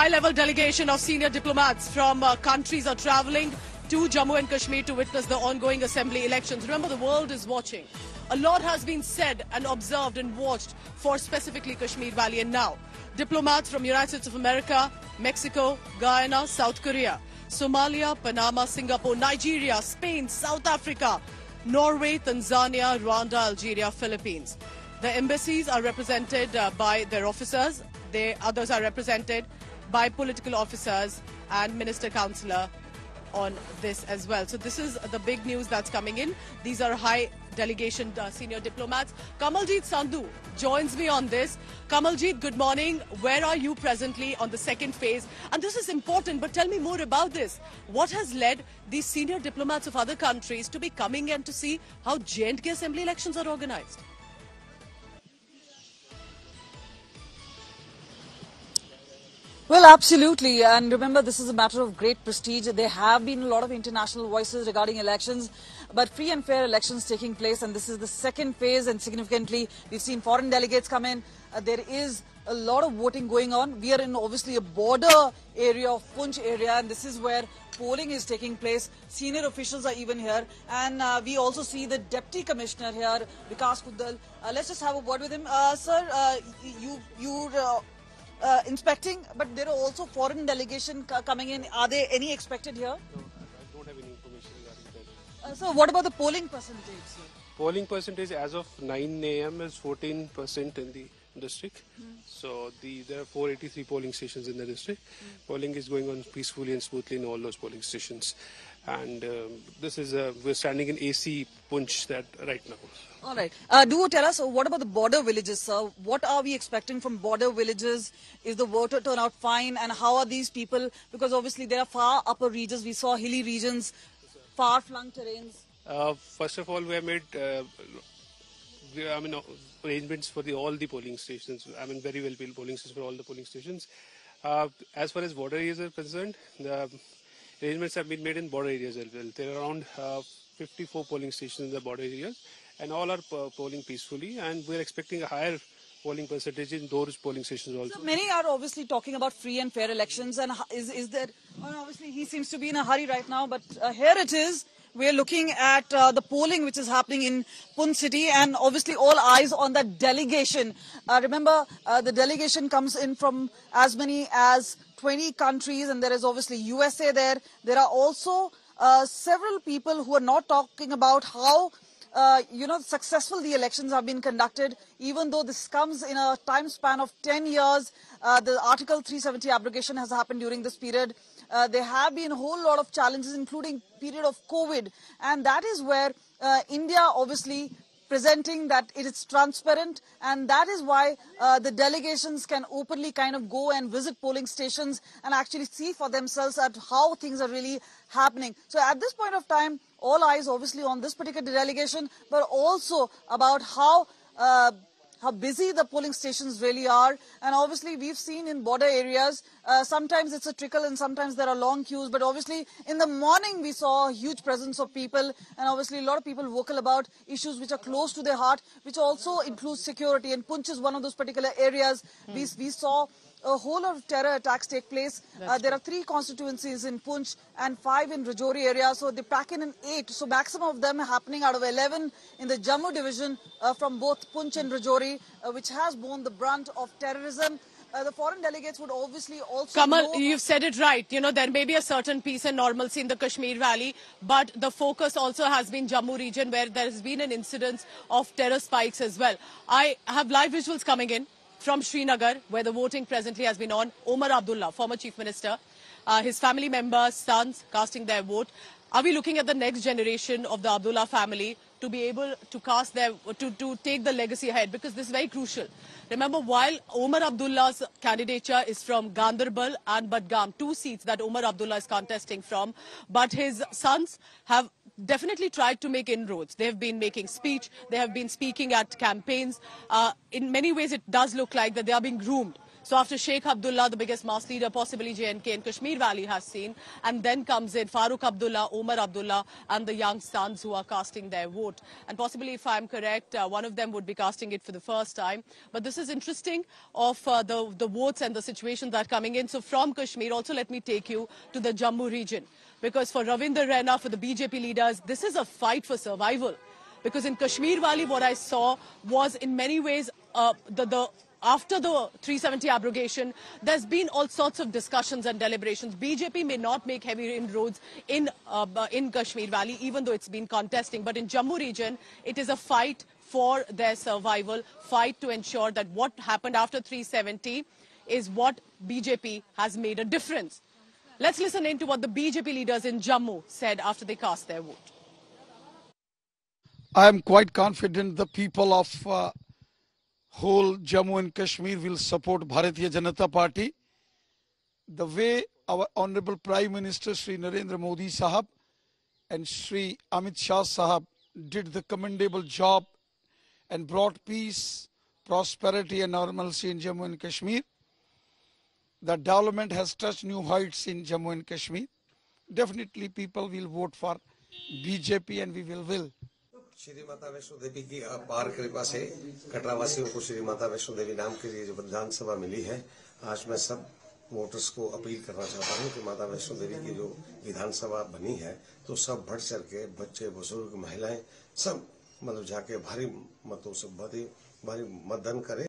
high-level delegation of senior diplomats from countries are travelling to Jammu and Kashmir to witness the ongoing assembly elections. Remember, the world is watching. A lot has been said and observed and watched for specifically Kashmir Valley. And now, diplomats from United States of America, Mexico, Guyana, South Korea, Somalia, Panama, Singapore, Nigeria, Spain, South Africa, Norway, Tanzania, Rwanda, Algeria, Philippines. The embassies are represented by their officers. Others are represented by political officers and minister councillor on this as well. So this is the big news that's coming in. These are high delegation senior diplomats. Kamaljeet Sandhu joins me on this. Kamaljeet, good morning. Where are you presently on the second phase? And this is important, but tell me more about this. What has led these senior diplomats of other countries to be coming in to see how J&K assembly elections are organized? Well, absolutely. And remember, this is a matter of great prestige. There have been a lot of international voices regarding elections, but free and fair elections taking place. And this is the second phase. And significantly, we've seen foreign delegates come in. There is a lot of voting going on. We are in obviously a border area of Poonch area. And this is where polling is taking place. Senior officials are even here. And we also see the Deputy Commissioner here, Vikas Kuddal. Let's just have a word with him. Sir, you're inspecting, but there are also foreign delegation coming in. Are there any expected here? No, I don't have any information regarding that. So what about the polling percentage, sir? Polling percentage as of 9 a.m. is 14% in the district. So there are 483 polling stations in the district. Polling is going on peacefully and smoothly in all those polling stations. And this is we're standing in AC Poonch right now. All right. Do tell us, what about the border villages, sir? What are we expecting from border villages? Is the voter turnout fine? And how are these people? Because obviously there are far upper regions. We saw hilly regions, far-flung terrains. First of all, we have made arrangements for all the polling stations. Very well-built polling stations for all the polling stations. As far as border areas are concerned, the arrangements have been made in border areas as well. There are around 54 polling stations in the border areas, and all are polling peacefully, and we're expecting a higher polling percentage in those polling stations also. So many are obviously talking about free and fair elections, and is there, obviously he seems to be in a hurry right now, but here it is. We're looking at the polling which is happening in Poonch city, and obviously all eyes on that delegation. Remember, the delegation comes in from as many as 20 countries, and there is obviously USA there. There are also several people who are not talking about how successful the elections have been conducted, even though this comes in a time span of 10 years. The Article 370 abrogation has happened during this period. There have been a whole lot of challenges, including period of COVID. And that is where India obviously presenting that it is transparent, and that is why the delegations can openly kind of go and visit polling stations and actually see for themselves at how things are really happening. So at this point of time, all eyes obviously on this particular delegation, but also about how busy the polling stations really are. And obviously we've seen in border areas, sometimes it's a trickle and sometimes there are long queues, but obviously in the morning we saw a huge presence of people, and obviously a lot of people vocal about issues which are close to their heart, which also includes security, and Poonch is one of those particular areas. We saw a whole lot of terror attacks take place. There are 3 constituencies in Poonch and 5 in Rajouri area. So they pack in 8. So maximum of them happening out of 11 in the Jammu division from both Poonch and Rajouri, which has borne the brunt of terrorism. The foreign delegates would obviously also Kamal, you've said it right. There may be a certain peace and normalcy in the Kashmir Valley, but the focus also has been Jammu region, where there has been an incidence of terror spikes as well. I have live visuals coming in from Srinagar, where the voting presently has been on. Omar Abdullah, former Chief Minister, his family members, sons, casting their vote. Are we looking at the next generation of the Abdullah family to be able to cast to take the legacy ahead? Because this is very crucial. Remember, while Omar Abdullah's candidature is from Ganderbal and Budgam, 2 seats that Omar Abdullah is contesting from, but his sons have definitely tried to make inroads. They have been making speech. They have been speaking at campaigns. In many ways, it does look like that they are being groomed So after Sheikh Abdullah, the biggest mass leader, possibly J&K and Kashmir Valley has seen, and then comes in Farooq Abdullah, Omar Abdullah, and the young sons who are casting their vote. And possibly, if I'm correct, one of them would be casting it for the first time. But this is interesting of the votes and the situations that are coming in. So from Kashmir, also let me take you to the Jammu region. Because for Ravinder Raina, for the BJP leaders, this is a fight for survival. Because in Kashmir Valley, what I saw was in many ways after the 370 abrogation, there's been all sorts of discussions and deliberations. BJP may not make heavy inroads in Kashmir Valley, even though it's been contesting. But in Jammu region, it is a fight for their survival, fight to ensure that what happened after 370 is what BJP has made a difference. Let's listen in to what the BJP leaders in Jammu said after they cast their vote. I am quite confident the people of whole Jammu and Kashmir will support Bharatiya Janata Party. The way our Honorable Prime Minister Shri Narendra Modi Sahab and Shri Amit Shah Sahab did the commendable job and brought peace, prosperity and normalcy in Jammu and Kashmir. The development has touched new heights in Jammu and Kashmir. Definitely people will vote for BJP and we will. Shri Mata Vaishno Devi की अपार कृपा से कटरा वासियों को श्री माता वैष्णो देवी नाम के लिए जो विधानसभा मिली है, आज मैं सब वोटर्स को अपील करना चाहता हूं कि माता वैष्णो देवी की जो विधानसभा बनी है तो सब बढ़ चढ़ के बच्चे, बुजुर्ग, महिलाएं सब जाके भारी मतों से भारी मतदान करें।